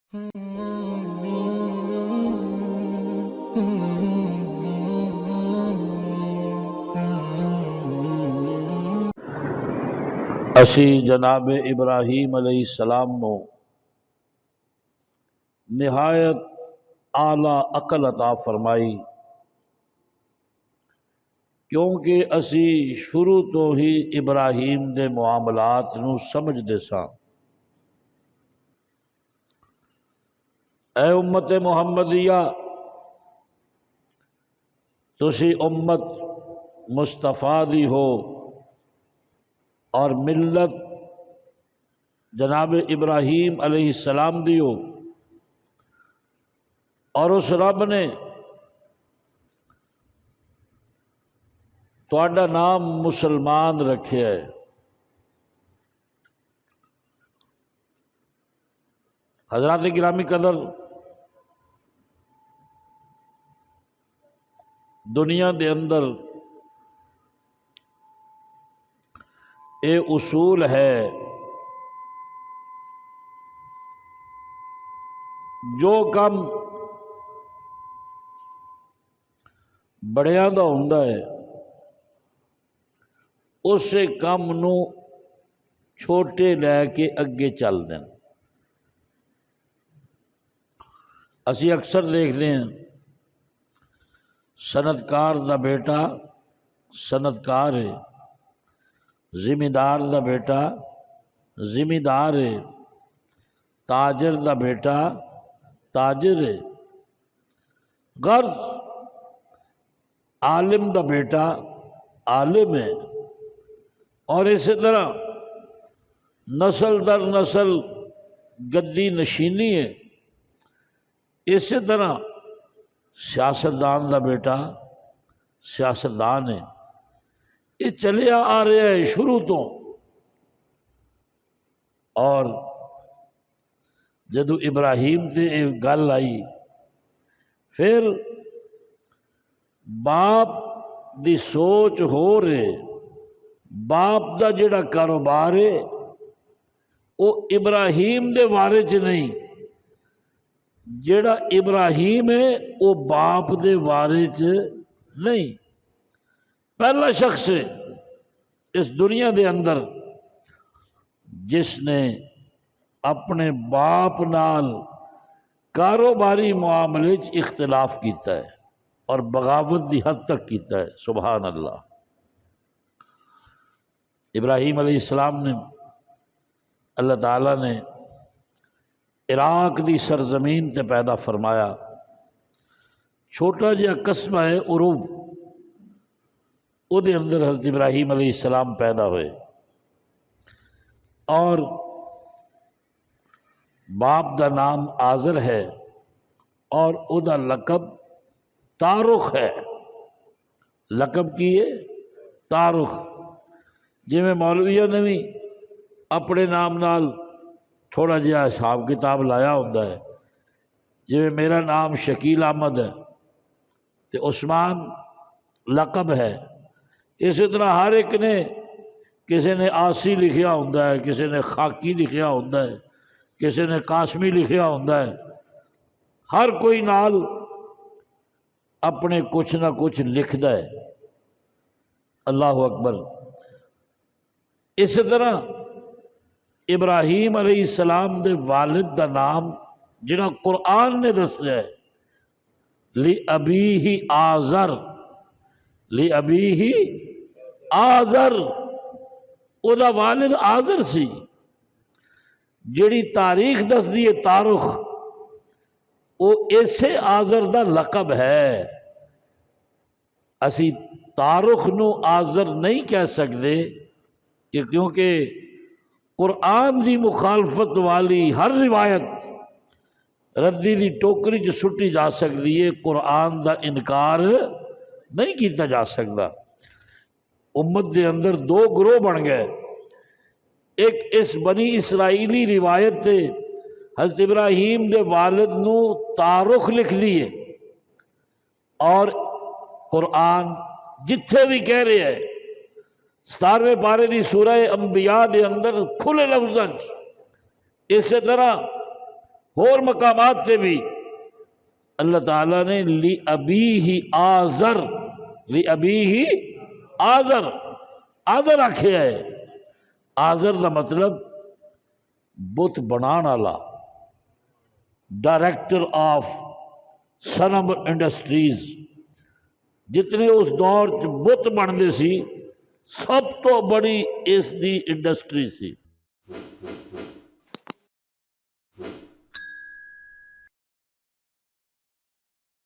اسی جناب ابراہیم علیہ السلام نو نہایت اعلی عقل عطا فرمائی، کیونکہ اسی شروع تو ہی ابراہیم دے معاملات نو سمجھدے ساں۔ اے امت محمدیہ، تسی امت مصطفیٰ دی ہو اور ملت جناب ابراہیم علیہ السلام دی ہو، اور اس رب نے تہاڈا نام مسلمان رکھیا ہے۔ حضرات گرامی قدر، دنیا دے اندر اے اصول ہے، جو کم بڑیاں دا ہوندا ہے اسے کم نو چھوٹے لے کے اگے چل دیں۔ اسی اکثر دیکھتے ہیں صنعتکار دا بیٹا صنعتکار ہے، زمیندار دا بیٹا زمیندار ہے، تاجر دا بیٹا تاجر ہے، غرض عالم دا بیٹا عالم ہے، اور اسی طرح نسل در نسل گدی نشینی ہے۔ اسی طرح سیاستدان دا بیٹا سیاستدان ہے۔ یہ چلیا آ رہا ہے شروع تو، اور جدو ابراہیم تے ایک گل آئی، پھر باپ دی سوچ ہو رہے، باپ دا جڑا کاروبار ہے وہ ابراہیم دے بارے چ نہیں، جڑا ابراہیم ہے وہ باپ دے بارے چ نہیں۔ پہلا شخص ہے اس دنیا دے اندر جس نے اپنے باپ نال کاروباری معاملے چ اختلاف کیتا ہے اور بغاوت دی حد تک کیتا ہے۔ سبحان اللہ۔ ابراہیم علیہ السلام نے، اللہ تعالیٰ نے عراق دی سرزمین تے پیدا فرمایا، چھوٹا جہا قصبہ ہے عروب، او دے اندر حضرت ابراہیم علیہ السلام پیدا ہوئے، اور باپ دا نام آزر ہے اور او دا لقب تارخ ہے۔ لقب کی ہے تارخ، جی میں مولویہ نے بھی اپنے نام نال تھوڑا جہا حساب کتاب لایا ہوتا ہے، جی میرا نام شکیل احمد ہے تو عثمان لقب ہے، اسی طرح ہر ایک نے، کسی نے آسی لکھیا ہوتا ہے، کسی نے خاکی لکھیا ہوتا ہے، کسی نے قاسمی لکھیا ہوتا ہے، ہر کوئی نال اپنے کچھ نہ کچھ لکھدا ہے۔ اللہ اکبر۔ اسی طرح ابراہیم علیہ السلام دے والد دا نام جنہا قرآن نے دسیا ہے، لِأَبِيهِ آزر، لِأَبِيهِ آزر، او دا والد آزر سی۔ جڑی تاریخ دس دی تارخ، او اسے آزر دا لقب ہے۔ اسی تارخ نو آزر نہیں کہہ سکتے کہ کیونکہ قرآن دی مخالفت والی ہر روایت ردی دی ٹوکری جو سٹی جا سکتی ہے، قرآن دا انکار نہیں کیتا جا سکتا۔ امت دے اندر دو گروہ بن گئے، ایک اس بنی اسرائیلی روایت تے حضرت ابراہیم دے والد نو تارخ لکھ دیے، اور قرآن جتھے بھی کہہ رہے ہیں 17ویں پارے دی سورہ انبیاء دے اندر کھلے لفظاں اسی طرح اور مقامات سے بھی اللہ تعالیٰ نے لی ابی ہی آزر، لی ابی ہی آزر، آزر آکھے ہے۔ آزر کا مطلب بت بنان والا، ڈائریکٹر آف سنم انڈسٹریز، جتنے اس دور چ بت بنتے سی سب تو بڑی اس دی انڈسٹری سی۔